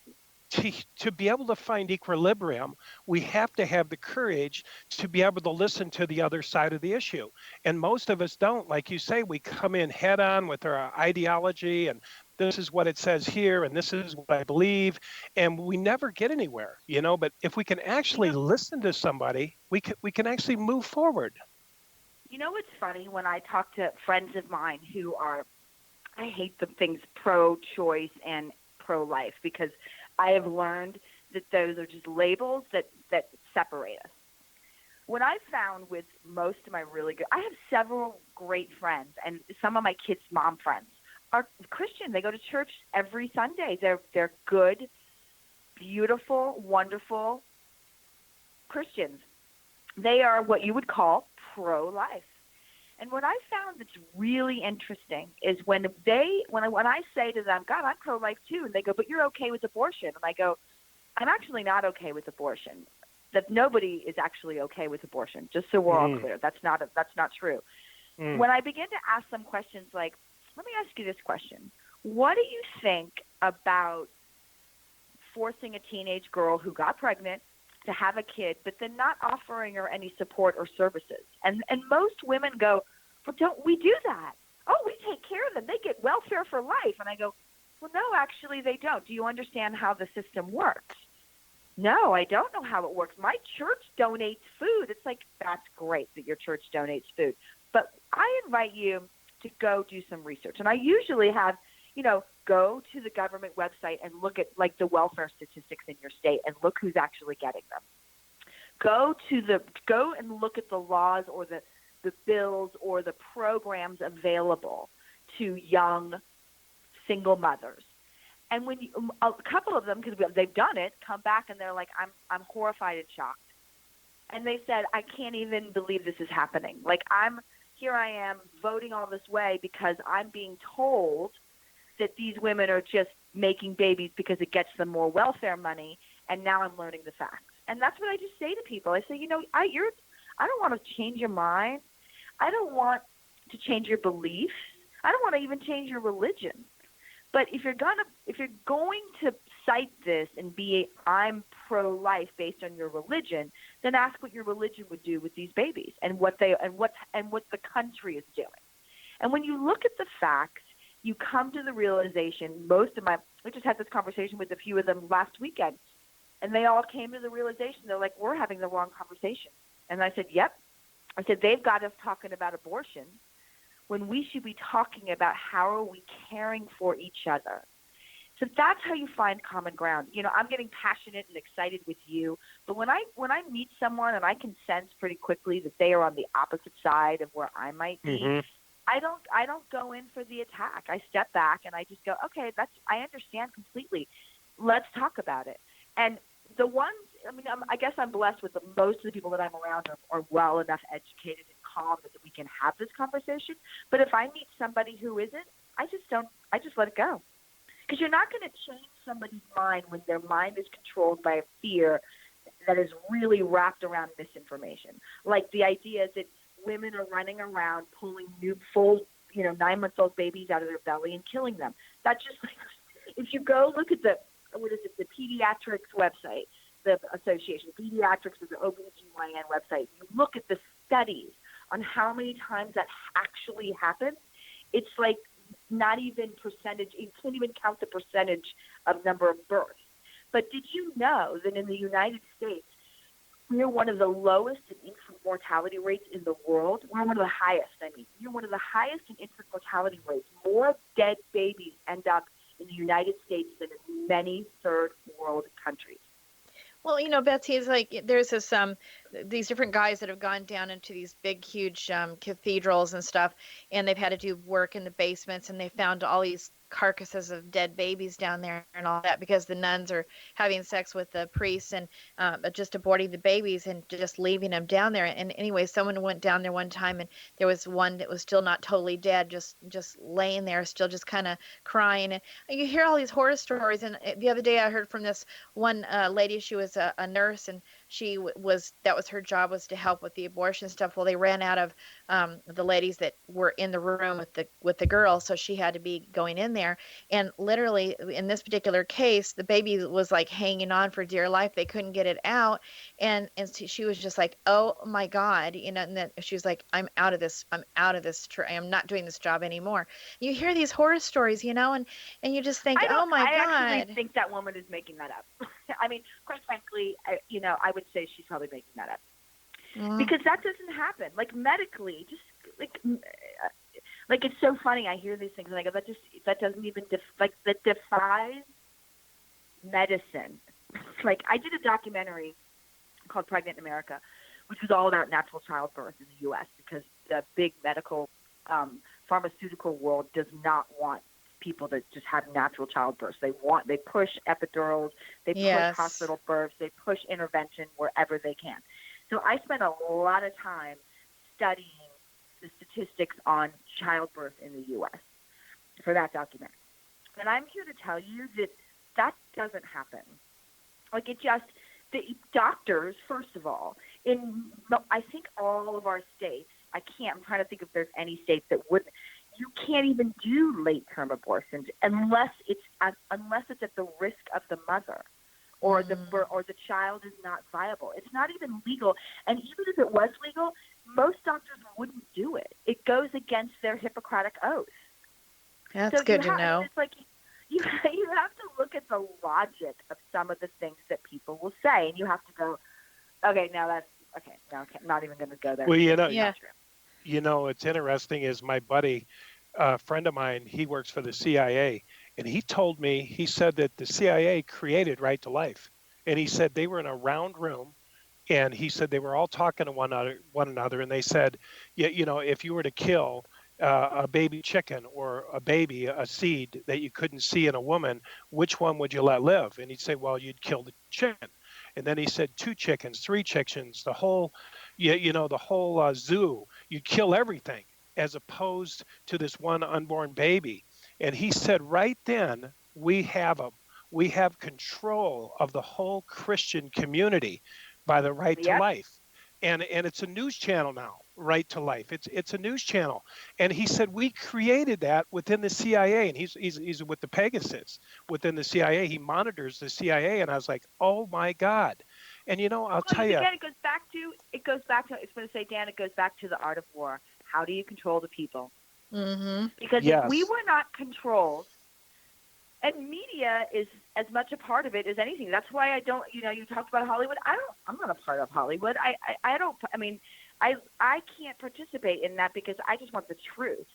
to be able to find equilibrium, we have to have the courage to be able to listen to the other side of the issue. And most of us don't. Like you say, we come in head on with our ideology and this is what it says here and this is what I believe, and we never get anywhere, you know. But if we can actually listen to somebody, we can actually move forward. You know what's funny? When I talk to friends of mine who are, I hate the things pro-choice and pro-life, because I have learned that those are just labels that separate us. What I found with most of my I have several great friends, and some of my kids' mom friends are Christian. They go to church every Sunday. They're good, beautiful, wonderful Christians. They are what you would call pro-life. And what I found that's really interesting is when I say to them, God, I'm pro-life too, and they go, but you're okay with abortion. And I go, I'm actually not okay with abortion. That nobody is actually okay with abortion, just so we're all clear. That's not true. When I begin to ask them questions like, let me ask you this question. What do you think about forcing a teenage girl who got pregnant to have a kid, but then not offering her any support or services? And most women go, well, don't we do that? Oh, we take care of them. They get welfare for life. And I go, well, no, actually they don't. Do you understand how the system works? No, I don't know how it works. My church donates food. It's like, that's great that your church donates food. But I invite you to go do some research. And I usually have, go to the government website and look at like the welfare statistics in your state and look who's actually getting them. Go and look at the laws or the bills or the programs available to young single mothers. And when a couple of them, because they've done it, come back and they're like, I'm horrified and shocked. And they said, I can't even believe this is happening. Like here I am voting all this way because I'm being told that these women are just making babies because it gets them more welfare money, and now I'm learning the facts. And that's what I just say to people. I say, I don't want to change your mind. I don't want to change your beliefs. I don't want to even change your religion. But if you're going to cite this and be I'm pro-life based on your religion, then ask what your religion would do with these babies and what the country is doing. And when you look at the facts, you come to the realization. I just had this conversation with a few of them last weekend, and they all came to the realization. They're like, we're having the wrong conversation. And I said, yep. I said, they've got us talking about abortion when we should be talking about how are we caring for each other. So that's how you find common ground. I'm getting passionate and excited with you, but when I meet someone and I can sense pretty quickly that they are on the opposite side of where I might be, I don't go in for the attack. I step back and I just go, okay, I understand completely. Let's talk about it. And the ones, I guess I'm blessed with most of the people that I'm around are well enough educated and calm that we can have this conversation. But if I meet somebody who isn't, I just let it go. Because you're not going to change somebody's mind when their mind is controlled by a fear that is really wrapped around misinformation. Like the idea that women are running around pulling new full, 9-month-old babies out of their belly and killing them. That's just like, if you go look at the pediatrics website, the association, pediatrics is the OBGYN website. You look at the studies on how many times that actually happens. It's like not even percentage. You can't even count the percentage of number of births. But did you know that in the United States, We are one of the lowest in infant mortality rates in the world. We're one of the highest, We're one of the highest in infant mortality rates. More dead babies end up in the United States than in many third world countries. Well, Betsy, is like there's this these different guys that have gone down into these big, huge cathedrals and stuff, and they've had to do work in the basements, and they found all these carcasses of dead babies down there and all that because the nuns are having sex with the priests and just aborting the babies and just leaving them down there. And anyway, someone went down there one time, and there was one that was still not totally dead, just laying there, still just kind of crying. And you hear all these horror stories. And the other day, I heard from this one lady. She was a nurse, and she that was her job, was to help with the abortion stuff. Well, they ran out of the ladies that were in the room with the girl, so she had to be going in there. And literally, in this particular case, the baby was like hanging on for dear life. They couldn't get it out, and she was just like, "Oh my God," And then she was like, "I'm out of this. I'm out of this. I'm not doing this job anymore." You hear these horror stories, and you just think, "Oh my God." I actually think that woman is making that up. I mean, quite frankly, I would say she's probably making that up. Because that doesn't happen. Like medically, just like it's so funny. I hear these things and I go, that doesn't even that defies medicine. Like I did a documentary called Pregnant in America, which was all about natural childbirth in the U.S. because the big medical pharmaceutical world does not want people that just have natural childbirths. They push epidurals, they push hospital births, they push intervention wherever they can. So I spent a lot of time studying the statistics on childbirth in the U.S. for that documentary. And I'm here to tell you that doesn't happen. Like the doctors, first of all, I think all of our states, I'm trying to think if there's any states that wouldn't, you can't even do late-term abortions unless it's at the risk of the mother. Or the child is not viable. It's not even legal. And even if it was legal, most doctors wouldn't do it. It goes against their Hippocratic oath. That's good to know. It's like you have to look at the logic of some of the things that people will say, and you have to go, okay, now that's okay. Now I'm not even going to go there. Well, it's interesting. Is my buddy, a friend of mine, he works for the CIA. And he told me, he said that the CIA created Right to Life. And he said they were in a round room, and he said they were all talking to one another, and they said, if you were to kill a baby chicken or a seed that you couldn't see in a woman, which one would you let live? And he'd say, well, you'd kill the chicken. And then he said 2 chickens, 3 chickens, the whole zoo, you'd kill everything as opposed to this one unborn baby. And he said, right then, we have control of the whole Christian community by the Right to Life. And it's a news channel now, Right to Life. It's a news channel. And he said, we created that within the CIA. And he's with the Pegasus within the CIA. He monitors the CIA. And I was like, oh, my God. And, I'll tell you. Again, it goes back to, it's going to say, Dan, it goes back to the art of war. How do you control the people? Mm-hmm. Because if we were not controlled, and media is as much a part of it as anything. That's why I don't, you talked about Hollywood. I'm not a part of Hollywood. I can't participate in that because I just want the truth.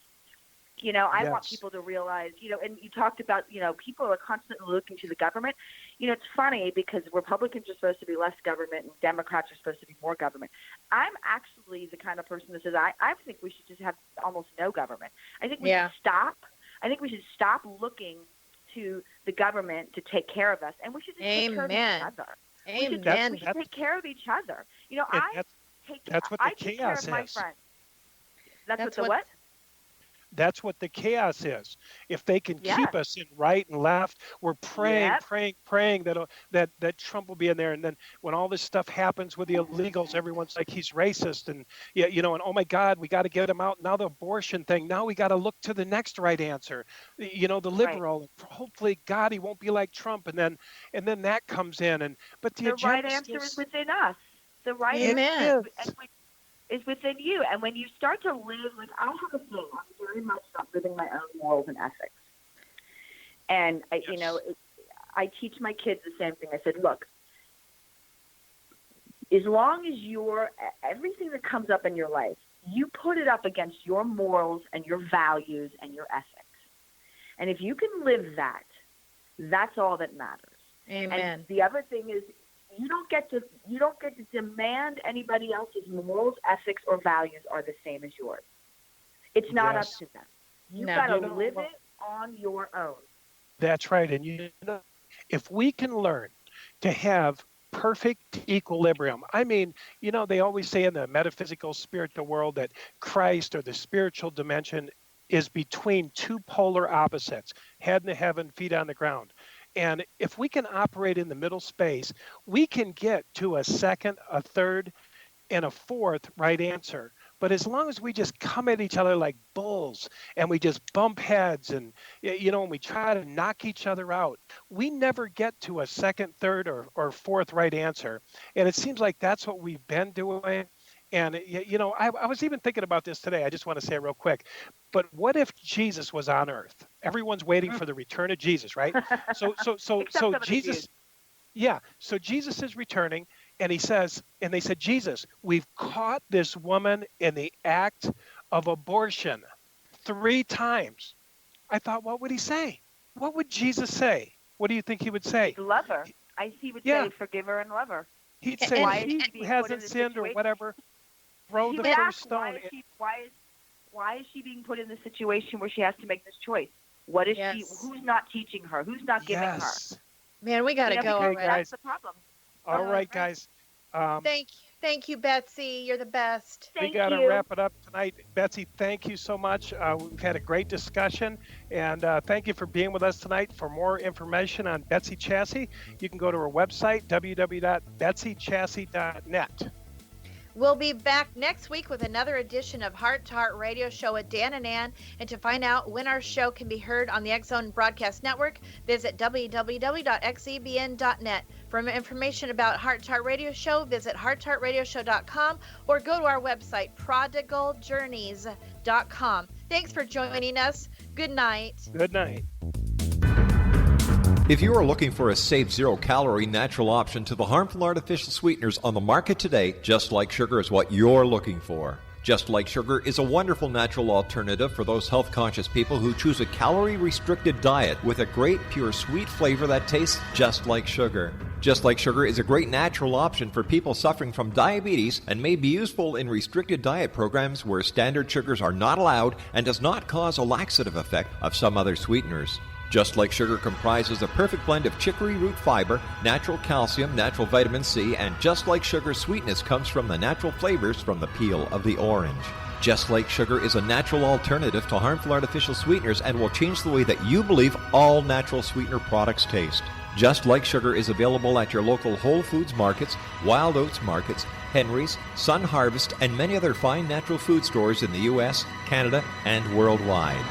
I want people to realize, and you talked about, people are constantly looking to the government. It's funny because Republicans are supposed to be less government and Democrats are supposed to be more government. I'm actually the kind of person that says I think we should just have almost no government. I think we should stop. I think we should stop looking to the government to take care of us, and we should just take care of each other. Amen. We should take care of each other. That's what the chaos is. My friends. That's what? That's what the chaos is. If they can keep us in right and left, we're praying that Trump will be in there. And then when all this stuff happens with the illegals, everyone's like, he's racist. And, and oh, my God, we got to get him out. Now the abortion thing. Now we got to look to the next right answer. The liberal. Right. Hopefully, God, he won't be like Trump. And then that comes in. But the right answer is within us. The right answer is within you. And when you start to live, like I have a thing, I'm very much about living my own morals and ethics. And, I teach my kids the same thing. I said, look, as long as everything that comes up in your life, you put it up against your morals and your values and your ethics. And if you can live that, that's all that matters. Amen. And the other thing is, you don't get to demand anybody else's morals, ethics, or values are the same as yours. It's not up to them. You got to live it on your own. That's right. And if we can learn to have perfect equilibrium. I mean, they always say in the metaphysical spiritual world that Christ, or the spiritual dimension, is between two polar opposites, head in heaven, feet on the ground. And if we can operate in the middle space, we can get to a second, a third, and a fourth right answer. But as long as we just come at each other like bulls and we just bump heads and, and we try to knock each other out, we never get to a second, third, or fourth right answer. And it seems like that's what we've been doing. And, I was even thinking about this today. I just want to say it real quick. But what if Jesus was on earth? Everyone's waiting for the return of Jesus, right? So Jesus, so Jesus is returning. And they said, Jesus, we've caught this woman in the act of abortion 3 times. I thought, what would he say? What would Jesus say? What do you think he would say? Love her. He would say, forgive her and love her. He'd say, he who hasn't sinned or whatever, throw the first stone. Why is she being put in the situation where she has to make this choice? What is she? Who's not teaching her? Who's not giving her? Man, we got to go already. That's the problem. All right, guys. Thank you, Betsy. You're the best. We got to wrap it up tonight. Betsy, thank you so much. We've had a great discussion, and thank you for being with us tonight. For more information on Betsy Chasse, you can go to her website, www.betsychasse.net. We'll be back next week with another edition of Heart to Heart Radio Show with Dan and Ann. And to find out when our show can be heard on the X-Zone Broadcast Network, visit www.xzbn.net. For more information about Heart to Heart Radio Show, visit heartheartradioshow.com or go to our website, prodigaljourneys.com. Thanks for joining us. Good night. Good night. If you are looking for a safe, zero-calorie natural option to the harmful artificial sweeteners on the market today, Just Like Sugar is what you're looking for. Just Like Sugar is a wonderful natural alternative for those health-conscious people who choose a calorie-restricted diet with a great, pure, sweet flavor that tastes just like sugar. Just Like Sugar is a great natural option for people suffering from diabetes and may be useful in restricted diet programs where standard sugars are not allowed and does not cause a laxative effect of some other sweeteners. Just Like Sugar comprises a perfect blend of chicory root fiber, natural calcium, natural vitamin C, and Just Like Sugar's sweetness comes from the natural flavors from the peel of the orange. Just Like Sugar is a natural alternative to harmful artificial sweeteners and will change the way that you believe all natural sweetener products taste. Just Like Sugar is available at your local Whole Foods markets, Wild Oats markets, Henry's, Sun Harvest, and many other fine natural food stores in the U.S., Canada, and worldwide.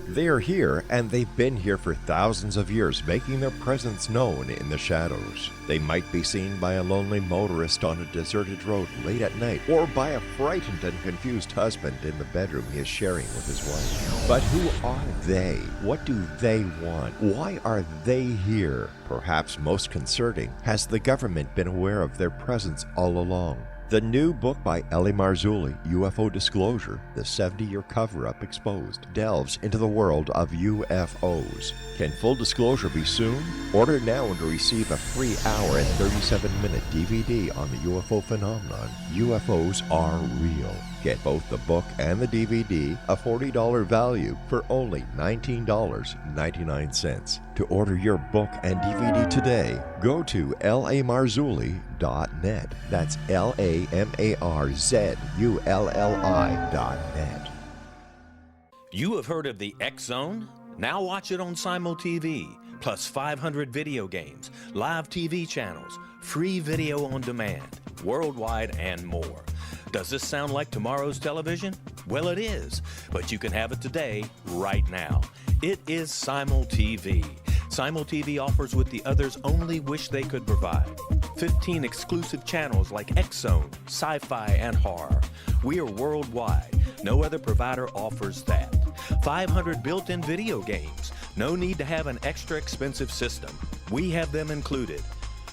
They are here, and they've been here for thousands of years, making their presence known in the shadows. They might be seen by a lonely motorist on a deserted road late at night, or by a frightened and confused husband in the bedroom he is sharing with his wife. But who are they? What do they want? Why are they here? Perhaps most concerning, has the government been aware of their presence all along? The new book by Ellie Marzulli, UFO Disclosure, the 70-year cover-up exposed, delves into the world of UFOs. Can full disclosure be soon? Order now and receive a free hour and 37-minute DVD on the UFO phenomenon. UFOs are real. Get both the book and the DVD, a $40 value, for only $19.99. To order your book and DVD today, go to lamarzulli.net. That's LAMARZULLI.net. You have heard of the X-Zone? Now watch it on Simul TV, plus 500 video games, live TV channels, free video on demand, worldwide, and more. Does this sound like tomorrow's television? Well, it is, but you can have it today, right now. It is Simul TV. Simul TV offers what the others only wish they could provide. 15 exclusive channels like X-Zone, sci-fi, and horror. We are worldwide. No other provider offers that. 500 built-in video games. No need to have an extra expensive system. We have them included.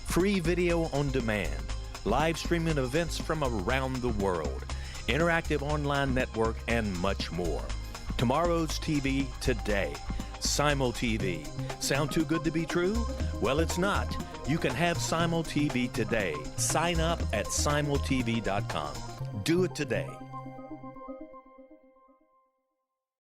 Free video on demand, live streaming events from around the world, interactive online network, and much more. Tomorrow's TV today. Simul TV. Sound too good to be true? Well, it's not. You can have Simul TV today. Sign up at simultv.com. Do it today.